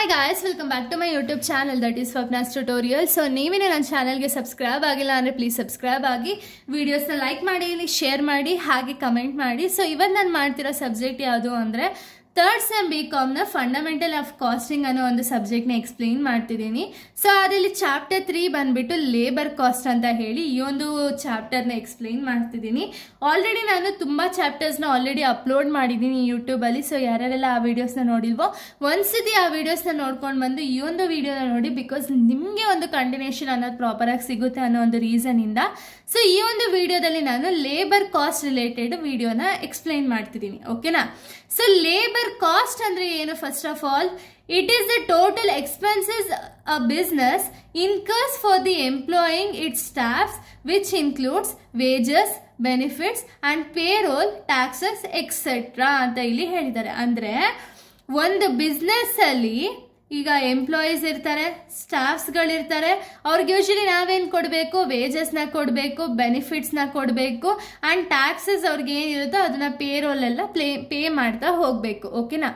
Hi guys, welcome back to my YouTube channel that is Swapna's Tutorial. So ನೀವೇನೇ ನನ್ನ ಚಾನೆಲ್ಗೆ subscribe ಆಗಿಲ್ಲ ಅಂದರೆ ಪ್ಲೀಸ್ ಸಬ್ಸ್ಕ್ರೈಬ್ ಆಗಿ ವಿಡಿಯೋಸ್ನ ಲೈಕ್ ಮಾಡಿ ಶೇರ್ ಮಾಡಿ ಹಾಗೆ ಕಮೆಂಟ್ ಮಾಡಿ. ಸೊ ಇವತ್ತು ನಾನು ಮಾಡ್ತಿರೋ ಸಬ್ಜೆಕ್ಟ್ ಯಾವುದು ಅಂದರೆ ಥರ್ಡ್ ಸೆಮ್ BCom ನ ಫಂಡಮೆಂಟಲ್ ಆಫ್ ಕಾಸ್ಟಿಂಗ್ ಅನ್ನೋ ಒಂದು ಸಬ್ಜೆಕ್ಟ್ನ ಎಕ್ಸ್ಪ್ಲೇನ್ ಮಾಡ್ತಿದ್ದೀನಿ. ಸೊ ಅದರಲ್ಲಿ ಚಾಪ್ಟರ್ 3 ಬಂದ್ಬಿಟ್ಟು ಲೇಬರ್ ಕಾಸ್ಟ್ ಅಂತ ಹೇಳಿ ಈ ಒಂದು ಚಾಪ್ಟರ್ನ ಎಕ್ಸ್ಪ್ಲೇನ್ ಮಾಡ್ತಿದ್ದೀನಿ. ಆಲ್ರೆಡಿ ನಾನು ತುಂಬ ಚಾಪ್ಟರ್ಸ್ನ ಆಲ್ರೆಡಿ ಅಪ್ಲೋಡ್ ಮಾಡಿದ್ದೀನಿ ಯೂಟ್ಯೂಬಲ್ಲಿ. ಸೊ ಯಾರ್ಯಾರೆಲ್ಲ ಆ ವಿಡಿಯೋಸ್ನ ನೋಡಿಲ್ವೋ ಒಂದ್ಸತಿ ಆ ವಿಡಿಯೋಸ್ನ ನೋಡ್ಕೊಂಡು ಬಂದು ಈ ಒಂದು ವಿಡಿಯೋನ ನೋಡಿ, ಬಿಕಾಸ್ ನಿಮಗೆ ಒಂದು ಕಂಟಿನ್ಯೂಷನ್ ಅನ್ನೋದು ಪ್ರಾಪರಾಗಿ ಸಿಗುತ್ತೆ ಅನ್ನೋ ಒಂದು ರೀಸನಿಂದ. ಸೊ ಈ ಒಂದು ವಿಡಿಯೋದಲ್ಲಿ ನಾನು ಲೇಬರ್ ಕಾಸ್ಟ್ ರಿಲೇಟೆಡ್ ವಿಡಿಯೋನ ಎಕ್ಸ್ಪ್ಲೇನ್ ಮಾಡ್ತಿದ್ದೀನಿ. ಓಕೆನಾ? ಸೊ ಲೇಬರ್ ಕಾಸ್ಟ್ ಅಂದ್ರೆ ಏನು? First of all, it is the total expenses a business incurs for the employing its staffs, which includes wages, benefits and payroll, taxes, etc. ಅಂತ ಇಲ್ಲಿ ಹೇಳಿದ್ದಾರೆ. ಅಂದ್ರೆ ಒಂದು ಬಿಸ್ನೆಸ್ ಅಲ್ಲಿ ಈಗ ಎಂಪ್ಲಾಯೀಸ್ ಇರ್ತಾರೆ, ಸ್ಟಾಫ್ಸ್ಗಳಿರ್ತಾರೆ, ಅವ್ರಿಗೆ ಯೂಶಲಿ ನಾವೇನು ಕೊಡಬೇಕು? ವೇಜಸ್ನ ಕೊಡಬೇಕು, ಬೆನಿಫಿಟ್ಸ್ನ ಕೊಡಬೇಕು ಆ್ಯಂಡ್ ಟ್ಯಾಕ್ಸಸ್ ಅವ್ರಿಗೆ ಏನಿರುತ್ತೋ ಅದನ್ನ ಪೇರೋಲ್ ಎಲ್ಲ ಪೇ ಮಾಡ್ತಾ ಹೋಗಬೇಕು. ಓಕೆನಾ?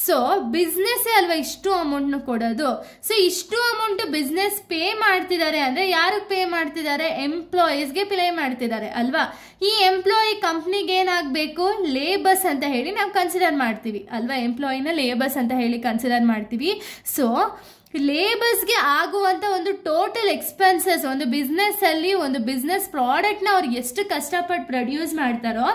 ಸೊ ಬಿಸ್ನೆಸ್ಸೇ ಅಲ್ವಾ ಇಷ್ಟು ಅಮೌಂಟ್ನ ಕೊಡೋದು. ಸೊ ಇಷ್ಟು ಅಮೌಂಟ್ ಬಿಸ್ನೆಸ್ ಪೇ ಮಾಡ್ತಿದ್ದಾರೆ ಅಂದರೆ ಯಾರಿಗೆ ಪೇ ಮಾಡ್ತಿದ್ದಾರೆ? ಎಂಪ್ಲಾಯೀಸ್ಗೆ ಪೇ ಮಾಡ್ತಿದ್ದಾರೆ ಅಲ್ವಾ? ಈ ಎಂಪ್ಲಾಯಿ ಕಂಪ್ನಿಗೆ ಏನಾಗಬೇಕು? ಲೇಬರ್ಸ್ ಅಂತ ಹೇಳಿ ನಾವು ಕನ್ಸಿಡರ್ ಮಾಡ್ತೀವಿ ಅಲ್ವಾ? ಎಂಪ್ಲಾಯಿನ ಲೇಬರ್ಸ್ ಅಂತ ಹೇಳಿ ಕನ್ಸಿಡರ್ ಮಾಡ್ತೀವಿ. ಸೊ ಲೇಬರ್ಸ್ಗೆ ಆಗುವಂಥ ಒಂದು ಟೋಟಲ್ ಎಕ್ಸ್ಪೆನ್ಸಸ್, ಒಂದು ಬಿಸ್ನೆಸ್ಸಲ್ಲಿ ಒಂದು ಬಿಸ್ನೆಸ್ ಪ್ರಾಡಕ್ಟ್ನ ಅವ್ರು ಎಷ್ಟು ಕಷ್ಟಪಟ್ಟು ಪ್ರೊಡ್ಯೂಸ್ ಮಾಡ್ತಾರೋ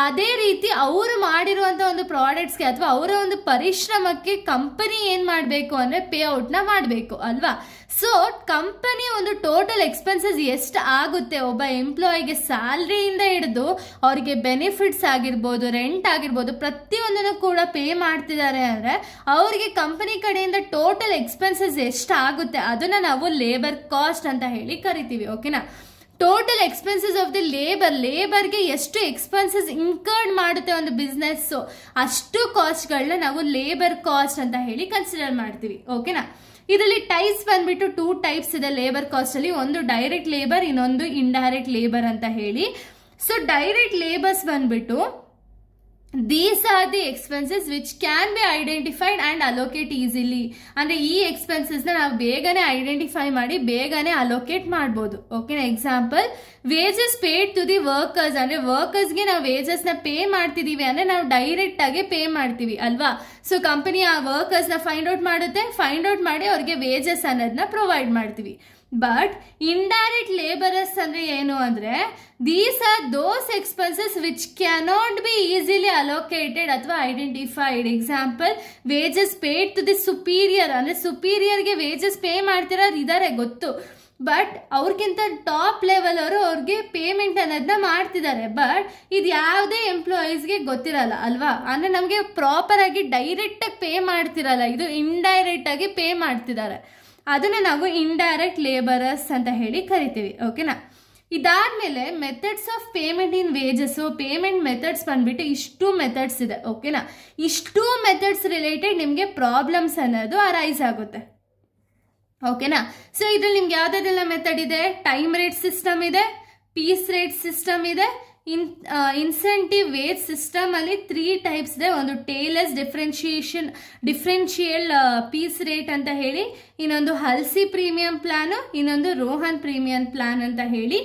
ಅದೇ ರೀತಿ ಅವರು ಮಾಡಿರುವಂಥ ಒಂದು ಪ್ರಾಡಕ್ಟ್ಸ್ಗೆ ಅಥವಾ ಅವರ ಒಂದು ಪರಿಶ್ರಮಕ್ಕೆ ಕಂಪನಿ ಏನು ಮಾಡಬೇಕು ಅಂದರೆ ಪೇ ಔಟ್ನ ಮಾಡಬೇಕು ಅಲ್ವಾ? ಸೊ ಕಂಪನಿ ಒಂದು ಟೋಟಲ್ ಎಕ್ಸ್ಪೆನ್ಸಸ್ ಎಷ್ಟು ಆಗುತ್ತೆ ಒಬ್ಬ ಎಂಪ್ಲಾಯಿಗೆ, ಸ್ಯಾಲ್ರಿಯಿಂದ ಹಿಡಿದು ಅವರಿಗೆ ಬೆನಿಫಿಟ್ಸ್ ಆಗಿರ್ಬೋದು, ರೆಂಟ್ ಆಗಿರ್ಬೋದು, ಪ್ರತಿಯೊಂದನ್ನು ಕೂಡ ಪೇ ಮಾಡ್ತಿದ್ದಾರೆ ಅಂದರೆ ಅವರಿಗೆ ಕಂಪನಿ ಕಡೆಯಿಂದ ಟೋಟಲ್ ಎಕ್ಸ್ಪೆನ್ಸಸ್ ಎಷ್ಟು ಆಗುತ್ತೆ ಅದನ್ನು ನಾವು ಲೇಬರ್ ಕಾಸ್ಟ್ ಅಂತ ಹೇಳಿ ಕರಿತೀವಿ. ಓಕೆನಾ? ಟೋಟಲ್ ಎಕ್ಸ್ಪೆನ್ಸಸ್ ಆಫ್ ದಿ ಲೇಬರ್ಗೆ ಎಷ್ಟು ಎಕ್ಸ್ಪೆನ್ಸಸ್ ಇನ್ಕರ್ಡ್ ಮಾಡುತ್ತೆ ಒಂದು ಬಿಸ್ನೆಸ್ಸು, ಅಷ್ಟು ಕಾಸ್ಟ್ಗಳನ್ನ ನಾವು ಲೇಬರ್ ಕಾಸ್ಟ್ ಅಂತ ಹೇಳಿ ಕನ್ಸಿಡರ್ ಮಾಡ್ತೀವಿ. ಓಕೆನಾ? ಇದರಲ್ಲಿ ಟೈಪ್ಸ್ ಬಂದ್ಬಿಟ್ಟು 2 ಟೈಪ್ಸ್ ಇದೆ ಲೇಬರ್ ಕಾಸ್ಟ್ ಅಲ್ಲಿ. ಒಂದು ಡೈರೆಕ್ಟ್ ಲೇಬರ್, ಇನ್ನೊಂದು ಇಂಡೈರೆಕ್ಟ್ ಲೇಬರ್ ಅಂತ ಹೇಳಿ. ಸೊ ಡೈರೆಕ್ಟ್ ಲೇಬರ್ಸ್ ಬಂದ್ಬಿಟ್ಟು these are the expenses which can be identified and allocate easily. ಅಂದ್ರೆ ಈ ಎಕ್ಸ್ಪೆನ್ಸಸ್ ನಾವು ಬೇಗನೆ ಐಡೆಂಟಿಫೈ ಮಾಡಿ ಬೇಗನೆ ಅಲೋಕೇಟ್ ಮಾಡ್ಬೋದು. ಓಕೆನಾ? Example, wages paid to the workers. ಅಂದ್ರೆ ವರ್ಕರ್ಸ್ಗೆ ನಾವು ವೇಜಸ್ನ ಪೇ ಮಾಡ್ತಿದೀವಿ ಅಂದ್ರೆ ನಾವು ಡೈರೆಕ್ಟ್ ಆಗಿ ಪೇ ಮಾಡ್ತೀವಿ ಅಲ್ವಾ? ಸೊ ಕಂಪನಿ ಆ ವರ್ಕರ್ಸ್ನ ಫೈಂಡ್ ಔಟ್ ಮಾಡುತ್ತೆ, ಫೈಂಡ್ ಔಟ್ ಮಾಡಿ ಅವ್ರಿಗೆ ವೇಜಸ್ ಅನ್ನೋದನ್ನ ಪ್ರೊವೈಡ್ ಮಾಡ್ತೀವಿ. ಬಟ್ ಇಂಡೈರೆಕ್ಟ್ ಲೇಬರರ್ಸ್ ಅಂದ್ರೆ ಏನು ಅಂದ್ರೆ these are those expenses which cannot be easily allocated ಅಥವಾ identified. Example, wages paid to the superior. ಅಂದ್ರೆ ಸುಪೀರಿಯರ್ಗೆ ವೇಜಸ್ ಪೇ ಮಾಡ್ತಿರೋರು ಇದಾರೆ ಗೊತ್ತು, ಬಟ್ ಅವ್ರಿಗಿಂತ ಟಾಪ್ ಲೆವೆಲ್ ಅವರು ಅವ್ರಿಗೆ ಪೇಮೆಂಟ್ ಅನ್ನೋದನ್ನ ಮಾಡ್ತಿದ್ದಾರೆ. ಬಟ್ ಇದು ಯಾವುದೇ ಎಂಪ್ಲಾಯೀಸ್ಗೆ ಗೊತ್ತಿರಲ್ಲ ಅಲ್ವಾ? ಅಂದ್ರೆ ನಮಗೆ ಪ್ರಾಪರ್ ಆಗಿ ಡೈರೆಕ್ಟ್ ಆಗಿ ಪೇ ಮಾಡ್ತಿರಲ್ಲ, ಇದು ಇಂಡೈರೆಕ್ಟ್ ಆಗಿ ಪೇ ಮಾಡ್ತಿದ್ದಾರೆ. ಅದನ್ನು ನಾವು ಇಂಡೈರೆಕ್ಟ್ ಲೇಬರರ್ಸ್ ಅಂತ ಹೇಳಿ ಕರಿತೀವಿ. ಓಕೆನಾ? ಇದಾದ್ಮೇಲೆ methods of payment in wages. Payment methods ಬಂದ್ಬಿಟ್ಟು ಇಷ್ಟು ಮೆಥಡ್ಸ್ ಇದೆ. ಓಕೆನಾ? ಇಷ್ಟು ಮೆಥಡ್ಸ್ ರಿಲೇಟೆಡ್ ನಿಮಗೆ ಪ್ರಾಬ್ಲಮ್ಸ್ ಅನ್ನೋದು ಅರೈಸ್ ಆಗುತ್ತೆ. ಓಕೆನಾ? ಸೊ ಇದ್ರಲ್ಲಿ ನಿಮ್ಗೆ ಯಾವ್ದಾದೆಲ್ಲ ಮೆಥಡ್ ಇದೆ? ಟೈಮ್ ರೇಟ್ ಸಿಸ್ಟಮ್ ಇದೆ, ಪೀಸ್ ರೇಟ್ ಸಿಸ್ಟಮ್ ಇದೆ, ಇನ್ಸೆಂಟಿವ್ ವೇಜ್ ಸಿಸ್ಟಮ್ ಅಲ್ಲಿ 3 ಟೈಪ್ಸ್ ಇದೆ. ಒಂದು ಟೇಲರ್ಸ್ ಡಿಫ್ರೆನ್ಶಿಯಲ್ ಪೀಸ್ ರೇಟ್ ಅಂತ ಹೇಳಿ, ಇನ್ನೊಂದು ಹಲ್ಸಿ ಪ್ರೀಮಿಯಂ ಪ್ಲಾನ್, ಇನ್ನೊಂದು ರೋಹನ್ ಪ್ರೀಮಿಯಂ ಪ್ಲಾನ್ ಅಂತ ಹೇಳಿ.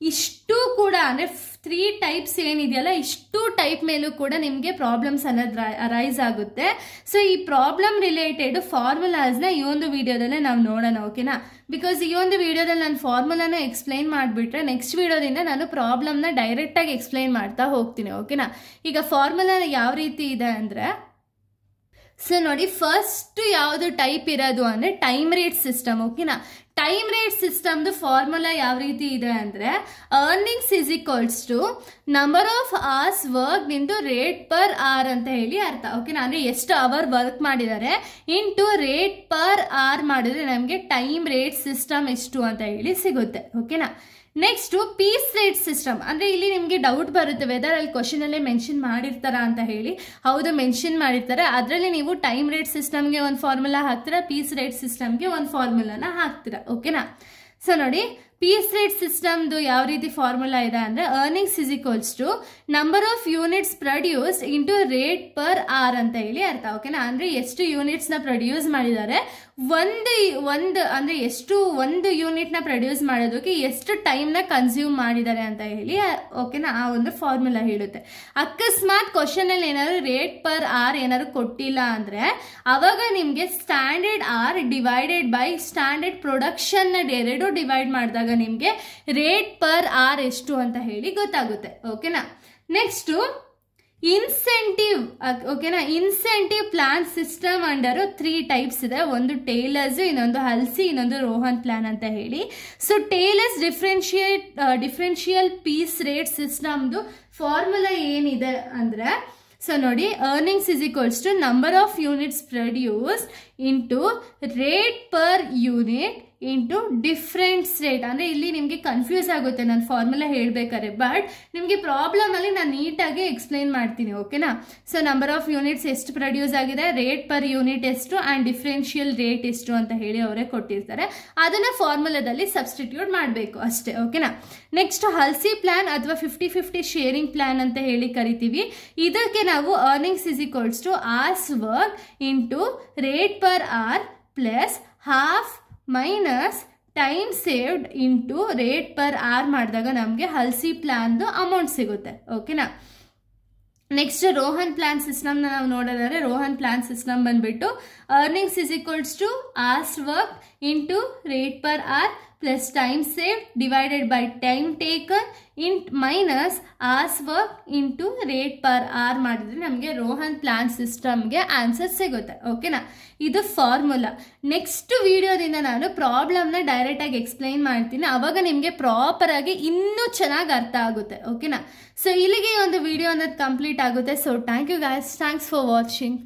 ಇಷ್ಟು ಕೂಡ ಅಂದ್ರೆ 3 ಟೈಪ್ಸ್ ಏನಿದೆಯಲ್ಲ, ಇಷ್ಟು ಟೈಪ್ ಮೇಲೂ ಕೂಡ ನಿಮಗೆ ಪ್ರಾಬ್ಲಮ್ಸ್ ಅನ್ನೋದು ಅರೈಸ್ ಆಗುತ್ತೆ. ಸೊ ಈ ಪ್ರಾಬ್ಲಮ್ ರಿಲೇಟೆಡ್ ಫಾರ್ಮುಲಾಸ್ನ ಈ ಒಂದು ವಿಡಿಯೋದಲ್ಲೇ ನಾವು ನೋಡೋಣ. ಓಕೆನಾ? ಬಿಕಾಸ್ ಈ ಒಂದು ವಿಡಿಯೋದಲ್ಲಿ ನಾನು ಫಾರ್ಮುಲಾನ ಎಕ್ಸ್ಪ್ಲೈನ್ ಮಾಡಿಬಿಟ್ರೆ ನೆಕ್ಸ್ಟ್ ವಿಡಿಯೋದಿಂದ ನಾನು ಪ್ರಾಬ್ಲಮ್ನ ಡೈರೆಕ್ಟಾಗಿ ಎಕ್ಸ್ಪ್ಲೈನ್ ಮಾಡ್ತಾ ಹೋಗ್ತೀನಿ. ಓಕೆನಾ? ಈಗ ಫಾರ್ಮುಲಾ ಯಾವ ರೀತಿ ಇದೆ ಅಂದರೆ, ಸೊ ನೋಡಿ, ಫಸ್ಟ್ ಯಾವುದು ಟೈಪ್ ಇರೋದು ಅಂದರೆ ಟೈಮ್ ರೇಟ್ ಸಿಸ್ಟಮ್. ಓಕೆನಾ? ಟೈಮ್ ರೇಟ್ ಸಿಸ್ಟಮ್ದು ಫಾರ್ಮುಲಾ ಯಾವ ರೀತಿ ಇದೆ ಅಂದರೆ earnings is equals to number of hours work into rate per hour ಅಂತ ಹೇಳಿ ಅರ್ಥ. ಓಕೆನಾ? ಅಂದರೆ ಎಷ್ಟು ಅವರ್ ವರ್ಕ್ ಮಾಡಿದ್ದಾರೆ ಇಂಟು ರೇಟ್ ಪರ್ ಅವರ್ ಮಾಡಿದ್ರೆ ನಮಗೆ ಟೈಮ್ ರೇಟ್ ಸಿಸ್ಟಮ್ ಎಷ್ಟು ಅಂತ ಹೇಳಿ ಸಿಗುತ್ತೆ. ಓಕೆನಾ? Next piece rate system. ಅಂದರೆ ಇಲ್ಲಿ ನಿಮಗೆ ಡೌಟ್ ಬರುತ್ತೆ ವೆದರ್ ಅಲ್ಲಿ ಕ್ವಶನ್ ಅಲ್ಲೇ ಮೆನ್ಷನ್ ಮಾಡಿರ್ತಾರಾ ಅಂತ ಹೇಳಿ. ಹೌದು, ಮೆನ್ಷನ್ ಮಾಡಿರ್ತಾರೆ. ಅದರಲ್ಲಿ ನೀವು ಟೈಮ್ ರೇಟ್ ಸಿಸ್ಟಮ್ಗೆ ಒಂದು ಫಾರ್ಮುಲಾ ಹಾಕ್ತೀರಾ, ಪೀಸ್ ರೇಟ್ ಸಿಸ್ಟಮ್ಗೆ ಒಂದು ಫಾರ್ಮುಲಾನ ಹಾಕ್ತೀರಾ. ಓಕೆನಾ? ಸೊ ನೋಡಿ, ಪೀಸ್ ರೇಟ್ ಸಿಸ್ಟಮ್ದು ಯಾವ ರೀತಿ ಫಾರ್ಮುಲಾ ಇದೆ ಅಂದರೆ earnings is equals to number of units produced into rate per hour ಅಂತ ಹೇಳಿ ಅರ್ಥ. ಓಕೆನಾ? ಅಂದರೆ ಎಷ್ಟು ಯೂನಿಟ್ಸ್ನ ಪ್ರೊಡ್ಯೂಸ್ ಮಾಡಿದ್ದಾರೆ, ಒಂದು ಯೂನಿಟ್ನ ಪ್ರೊಡ್ಯೂಸ್ ಮಾಡೋದಕ್ಕೆ ಎಷ್ಟು ಟೈಮ್ನ ಕನ್ಸ್ಯೂಮ್ ಮಾಡಿದ್ದಾರೆ ಅಂತ ಹೇಳಿ ಓಕೆನಾ ಆ ಒಂದು ಫಾರ್ಮುಲಾ ಹೇಳುತ್ತೆ. ಅಕಸ್ಮಾತ್ ಕ್ವಶನಲ್ಲಿ ಏನಾದ್ರು ರೇಟ್ ಪರ್ ಆರ್ ಏನಾದ್ರು ಕೊಟ್ಟಿಲ್ಲ ಅಂದರೆ ಅವಾಗ ನಿಮಗೆ standard hour divided by standard ಪ್ರೊಡಕ್ಷನ್ನ ಎರಡು ಡಿವೈಡ್ ಮಾಡಿದಾಗ ನಿಮಗೆ ರೇಟ್ ಪರ್ ಆರ್ ಎಷ್ಟು ಅಂತ ಹೇಳಿ ಗೊತ್ತಾಗುತ್ತೆ. ಓಕೆನಾ? Next incentive. ಓಕೆನಾ? Incentive plan system under 3 types ಇದೆ. ಒಂದು ಟೇಲರ್ಸ್, ಇನ್ನೊಂದು ಹಲ್ಸಿ, ಇನ್ನೊಂದು ರೋಹನ್ ಪ್ಲಾನ್ ಅಂತ ಹೇಳಿ. So Taylor's differential piece rate ಸಿಸ್ಟಮ್ದು ಫಾರ್ಮುಲಾ ಏನಿದೆ ಅಂದರೆ, ಸೊ ನೋಡಿ, earnings is equals to number of units produce into rate per unit into difference rate. ಅಂದರೆ ಇಲ್ಲಿ ನಿಮಗೆ ಕನ್ಫ್ಯೂಸ್ ಆಗುತ್ತೆ ನಾನು ಫಾರ್ಮುಲಾ ಹೇಳಬೇಕಾದ್ರೆ, ಬಟ್ ನಿಮಗೆ ಪ್ರಾಬ್ಲಮಲ್ಲಿ ನಾನು ನೀಟಾಗಿ ಎಕ್ಸ್ಪ್ಲೈನ್ ಮಾಡ್ತೀನಿ. ಓಕೆನಾ? ಸೊ ನಂಬರ್ ಆಫ್ ಯೂನಿಟ್ಸ್ ಎಷ್ಟು ಪ್ರೊಡ್ಯೂಸ್ ಆಗಿದೆ, ರೇಟ್ ಪರ್ ಯೂನಿಟ್ ಎಷ್ಟು ಆ್ಯಂಡ್ ಡಿಫ್ರೆನ್ಷಿಯಲ್ ರೇಟ್ ಎಷ್ಟು ಅಂತ ಹೇಳಿ ಅವರೇ ಕೊಟ್ಟಿರ್ತಾರೆ. ಅದನ್ನು ಫಾರ್ಮುಲಾದಲ್ಲಿ ಸಬ್ಸ್ಟಿಟ್ಯೂಟ್ ಮಾಡಬೇಕು ಅಷ್ಟೇ. ಓಕೆನಾ? ನೆಕ್ಸ್ಟ್ ಹಲ್ಸಿ ಪ್ಲಾನ್ ಅಥವಾ 50-50 ಶೇರಿಂಗ್ ಪ್ಲಾನ್ ಅಂತ ಹೇಳಿ ಕರಿತೀವಿ. ಇದಕ್ಕೆ ನಾವು earnings is equals to hours work into rate per hour plus half minus time saved into rate per hour ಮಾಡಿದಾಗ ನಮಗೆ ಹಲ್ಸಿ ಪ್ಲಾನ್ದು ಅಮೌಂಟ್ ಸಿಗುತ್ತೆ. ಓಕೆನಾ? ನೆಕ್ಸ್ಟ್ ರೋಹನ್ ಪ್ಲಾನ್ ಸಿಸ್ಟಮ್ನ ನಾವು ನೋಡೋದಾದ್ರೆ, ರೋಹನ್ ಪ್ಲಾನ್ ಸಿಸ್ಟಮ್ ಬಂದ್ಬಿಟ್ಟು earnings is equals to hours work into rate per hour plus time save divided by time taken minus hours work into rate per hour ಮಾಡಿದ್ರೆ ನಮಗೆ ರೋಹನ್ ಪ್ಲಾನ್ ಸಿಸ್ಟಮ್ಗೆ answer ಸಿಗುತ್ತೆ. ಓಕೆನಾ? ಇದು ಫಾರ್ಮುಲಾ. ನೆಕ್ಸ್ಟ್ ವಿಡಿಯೋದಿಂದ ನಾನು ಪ್ರಾಬ್ಲಮ್ನ ಡೈರೆಕ್ಟಾಗಿ explain ಮಾಡ್ತೀನಿ. ಆವಾಗ ನಿಮಗೆ ಪ್ರಾಪರಾಗಿ ಇನ್ನೂ ಚೆನ್ನಾಗಿ ಅರ್ಥ ಆಗುತ್ತೆ. ಓಕೆನಾ? ಸೊ ಇಲ್ಲಿಗೆ ಒಂದು ವಿಡಿಯೋ ಅನ್ನೋದು ಕಂಪ್ಲೀಟ್ ಆಗುತ್ತೆ. So thank you guys, thanks for watching.